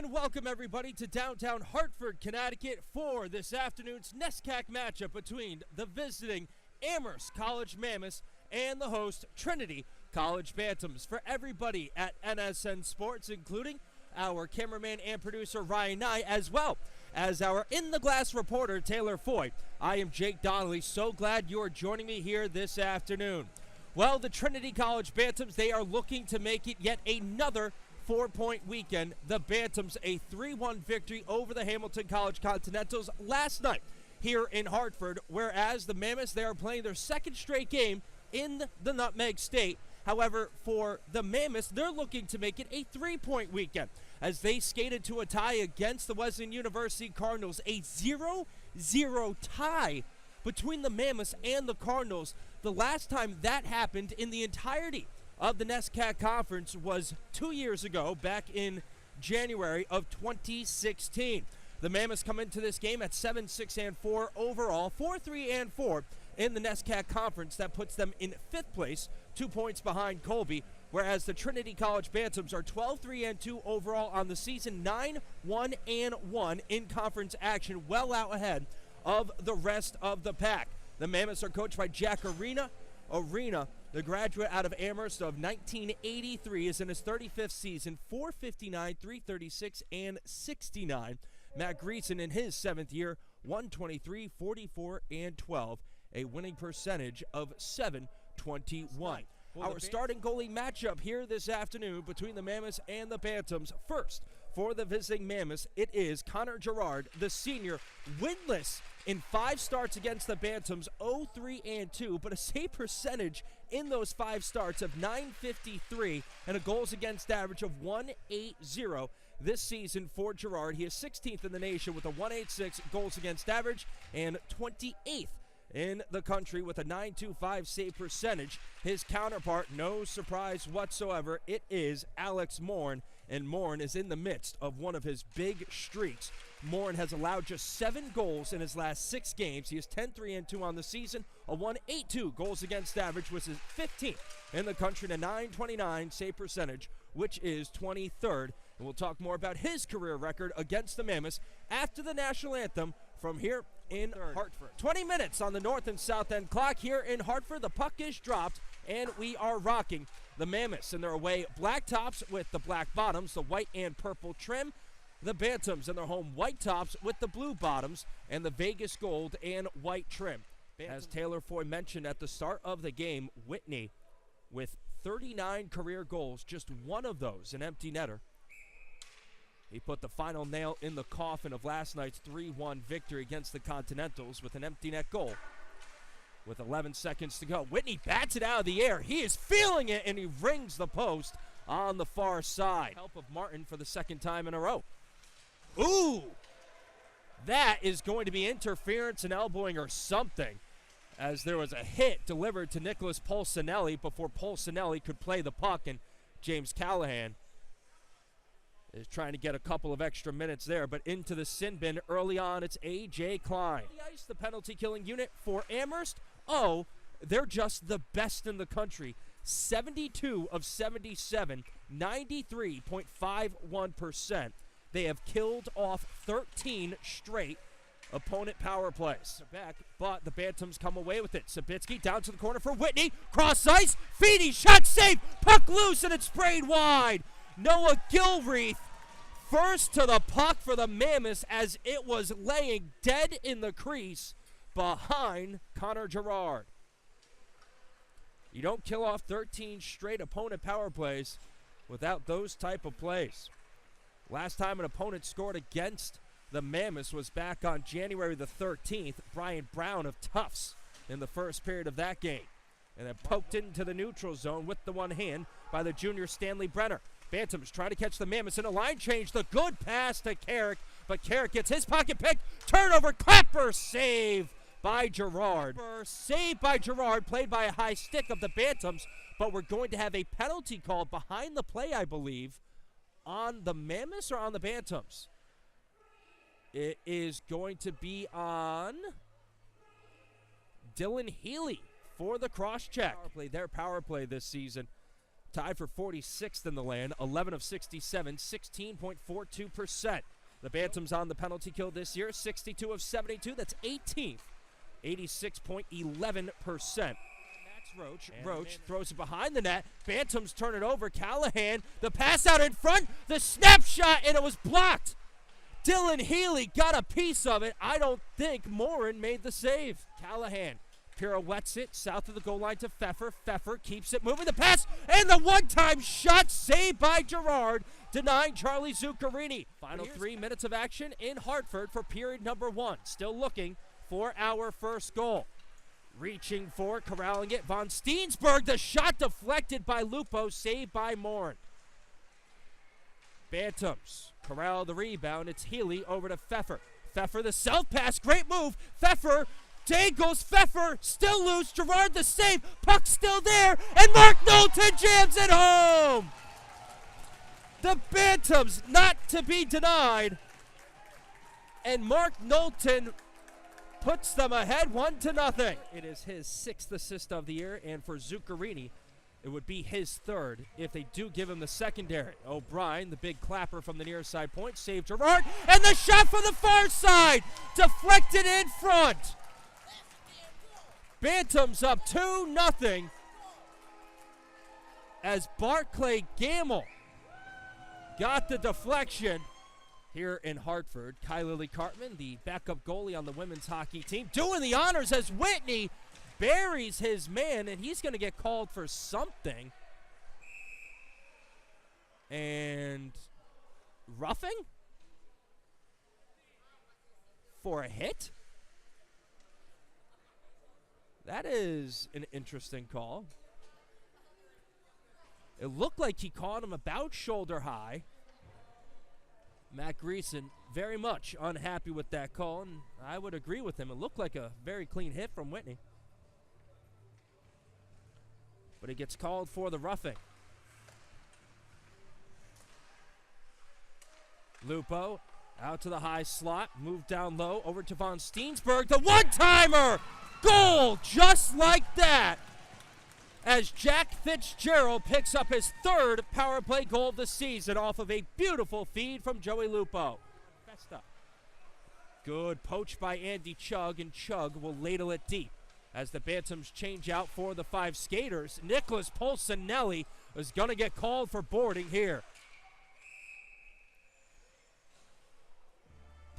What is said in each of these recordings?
And welcome everybody to downtown Hartford, Connecticut for this afternoon's NESCAC matchup between the visiting Amherst College Mammoths and the host Trinity College Bantams. For everybody at NSN Sports, including our cameraman and producer Ryan Nye, as well as our In the Glass reporter Taylor Foy, I am Jake Donnelly. So glad you are joining me here this afternoon. Well, the Trinity College Bantams, they are looking to make it yet another 4-point weekend. The Bantams a 3-1 victory over the Hamilton College Continentals last night here in Hartford, whereas the Mammoths, they are playing their second straight game in the Nutmeg State. However, for the Mammoths, they're looking to make it a 3-point weekend as they skated to a tie against the Wesleyan University Cardinals, a 0-0 tie between the Mammoths and the Cardinals. The last time that happened in the entirety of the NESCAC Conference was 2 years ago, back in January of 2016. The Mammoths come into this game at 7-6-4 overall, 4-3-4 in the NESCAC Conference. That puts them in 5th place, 2 points behind Colby, whereas the Trinity College Bantams are 12-3-2 overall on the season, 9-1-1 in conference action, well out ahead of the rest of the pack. The Mammoths are coached by Jack Arena, the graduate out of Amherst of 1983, is in his 35th season, .459, .336, and 69. Matt Greason in his 7th year, 123, 44, and 12, a winning percentage of .721. Our starting goalie matchup here this afternoon between the Mammoths and the Bantams. First, for the visiting Mammoths, it is Connor Girard, the senior, winless in 5 starts against the Bantams, 0-3-2, but a save percentage in those 5 starts of .953 and a goals against average of .180 this season for Girard. He is 16th in the nation with a .186 goals against average and 28th in the country with a .925 save percentage. His counterpart, no surprise whatsoever, it is Alex Morin, and Morin is in the midst of one of his big streaks. Morin has allowed just 7 goals in his last 6 games. He is 10-3-2 on the season, a .182 goals against average, which is 15th in the country, and a .929 save percentage, which is 23rd. And we'll talk more about his career record against the Mammoths after the national anthem from here in Hartford. 20 minutes on the north and south end clock here in Hartford. The puck is dropped, and we are rocking. The Mammoths in their away black tops with the black bottoms, the white and purple trim. The Bantams in their home white tops with the blue bottoms and the Vegas gold and white trim. As Taylor Foy mentioned at the start of the game, Whitney with 39 career goals, just one of those an empty netter. He put the final nail in the coffin of last night's 3-1 victory against the Continentals with an empty net goal. With 11 seconds to go, Whitney bats it out of the air. He is feeling it, and he rings the post on the far side. Help of Martin for the 2nd time in a row. Ooh! That is going to be interference and elbowing or something, as there was a hit delivered to Nicholas Polsinelli before Polsinelli could play the puck, and James Callahan is trying to get a couple of extra minutes there, but into the sin bin early on, it's A.J. Klein. The ice, the penalty killing unit for Amherst. Oh, they're just the best in the country. 72 of 77, 93.51%. They have killed off 13 straight opponent power plays. Back, but the Bantams come away with it. Sabitsky down to the corner for Whitney. Cross ice. Feedy shot safe. Puck loose, and it's sprayed wide. Noah Gilreath first to the puck for the Mammoths as it was laying dead in the crease behind Connor Girard. You don't kill off 13 straight opponent power plays without those type of plays. Last time an opponent scored against the Mammoths was back on January the 13th. Brian Brown of Tufts in the first period of that game. And then poked into the neutral zone with the one hand by the junior Stanley Brenner. Bantams trying to catch the Mammoths in a line change. The good pass to Carrick, but Carrick gets his pocket picked. Turnover, Clapper save by Girard. Saved by Girard, played by a high stick of the Bantams, but we're going to have a penalty called behind the play, I believe, on the Mammoths or on the Bantams. It is going to be on Dylan Healy for the cross-check. Their power play this season tied for 46th in the land, 11 of 67, 16.42%. The Bantams on the penalty kill this year, 62 of 72, that's 18th, 86.11%. Roach throws it behind the net. Bantams turn it over. Callahan, the pass out in front, the snapshot, and it was blocked. Dylan Healy got a piece of it. I don't think Morin made the save. Callahan pirouettes it south of the goal line to Pfeffer. Pfeffer keeps it moving. The pass and the one-time shot saved by Girard, denying Charlie Zuccarini. Final 3 minutes of action in Hartford for period number 1. Still looking for our first goal. Reaching for, corralling it, Von Steensberg, the shot deflected by Lupo, saved by Morin. Bantams corral the rebound. It's Healy over to Pfeffer. Pfeffer, the self pass, great move. Pfeffer, dangles, Pfeffer, still loose. Girard the save, puck still there, and Mark Knowlton jams it home. The Bantams not to be denied, and Mark Knowlton puts them ahead 1-0. It is his 6th assist of the year, and for Zuccarini, it would be his 3rd if they do give him the secondary. O'Brien, the big clapper from the near side point, saved Girard, and the shot from the far side, deflected in front. Bantams up 2-0 as Barclay Gamble got the deflection. Here in Hartford, Kylie Lee Cartman, the backup goalie on the women's hockey team, doing the honors as Whitney buries his man, and he's going to get called for something. And roughing? For a hit? That is an interesting call. It looked like he caught him about shoulder high. Matt Greason very much unhappy with that call, and I would agree with him. It looked like a very clean hit from Whitney. But he gets called for the roughing. Lupo out to the high slot, moved down low, over to Von Steensberg. The one-timer! Goal just like that! As Jack Fitzgerald picks up his 3rd power play goal of the season off of a beautiful feed from Joey Lupo. Good poach by Andy Chug, and Chug will ladle it deep. As the Bantams change out for the 5 skaters, Nicholas Polsinelli is going to get called for boarding here.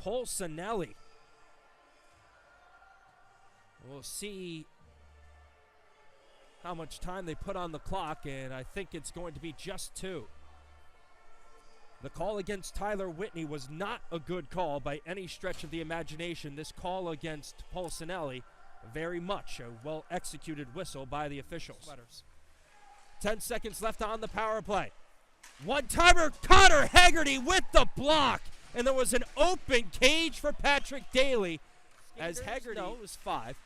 Polsinelli. We'll see how much time they put on the clock, and I think it's going to be just 2. The call against Tyler Whitney was not a good call by any stretch of the imagination. This call against Polsinelli, very much a well-executed whistle by the officials. 10 seconds left on the power play. One-timer, Connor Haggerty with the block, and there was an open cage for Patrick Daly. As Haggerty, no, it was 5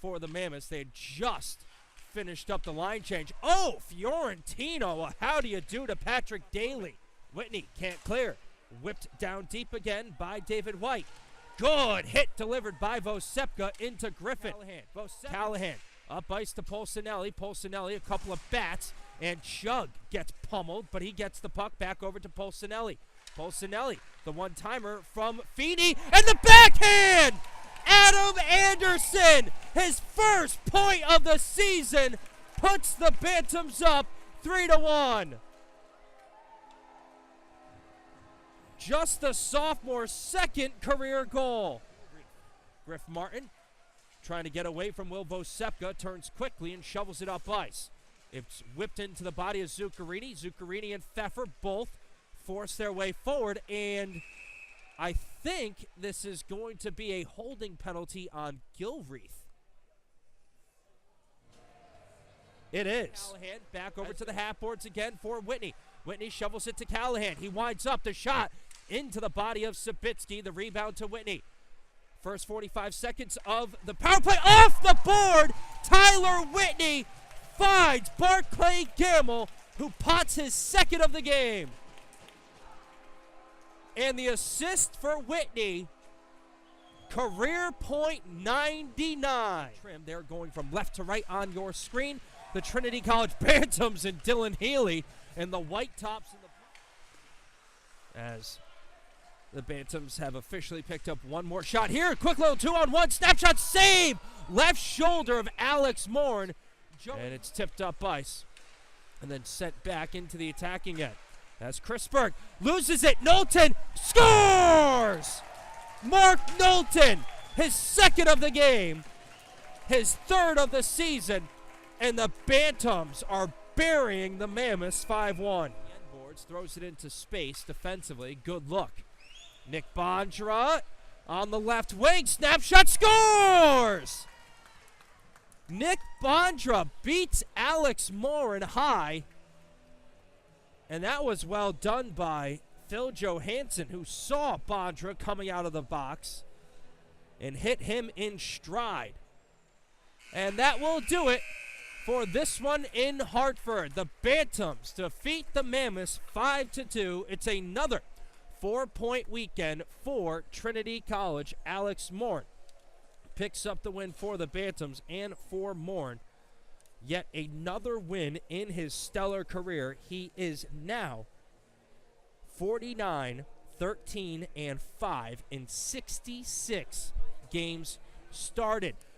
for the Mammoths. They had just finished up the line change. Oh, Fiorentino, how do you do to Patrick Daly? Whitney can't clear. Whipped down deep again by David White. Good hit delivered by Vosepka into Griffin. Callahan up ice to Polsinelli. Polsinelli, a couple of bats, and Chug gets pummeled, but he gets the puck back over to Polsinelli. Polsinelli, the one-timer from Feeney, and the backhand! Adam Anderson, his first point of the season, puts the Bantams up 3-1. Just the sophomore's 2nd career goal. Griff Martin trying to get away from Will Vosepka, turns quickly and shovels it up ice. It's whipped into the body of Zuccarini. Zuccarini and Pfeffer both force their way forward, and I think this is going to be a holding penalty on Gilreath. It is. Callahan back over to the half boards again for Whitney. Whitney shovels it to Callahan. He winds up the shot into the body of Sabitsky. The rebound to Whitney. First 45 seconds of the power play off the board. Tyler Whitney finds Barclay Gamble, who pots his 2nd of the game. And the assist for Whitney, career point 99. They're going from left to right on your screen. the Trinity College Bantams and Dylan Healy and the white tops. As the Bantams have officially picked up one more shot here. Quick little 2-on-1 snapshot save. Left shoulder of Alex Morin. And it's tipped up ice. And then sent back into the attacking end. As Chris Berg loses it. Knowlton scores! Mark Knowlton, his second of the game, his third of the season. And the Bantams are burying the Mammoths 5-1. Throws it into space defensively. Good look. Nick Bondra on the left wing. Snapshot scores! Nick Bondra beats Alex Morin high. And that was well done by Phil Johansson, who saw Bondra coming out of the box and hit him in stride. And that will do it for this one in Hartford. The Bantams defeat the Mammoths 5-2. It's another 4-point weekend for Trinity College. Alex Morin picks up the win for the Bantams and for Morin. Yet another win in his stellar career. He is now 49, 13, and 5 in 66 games started.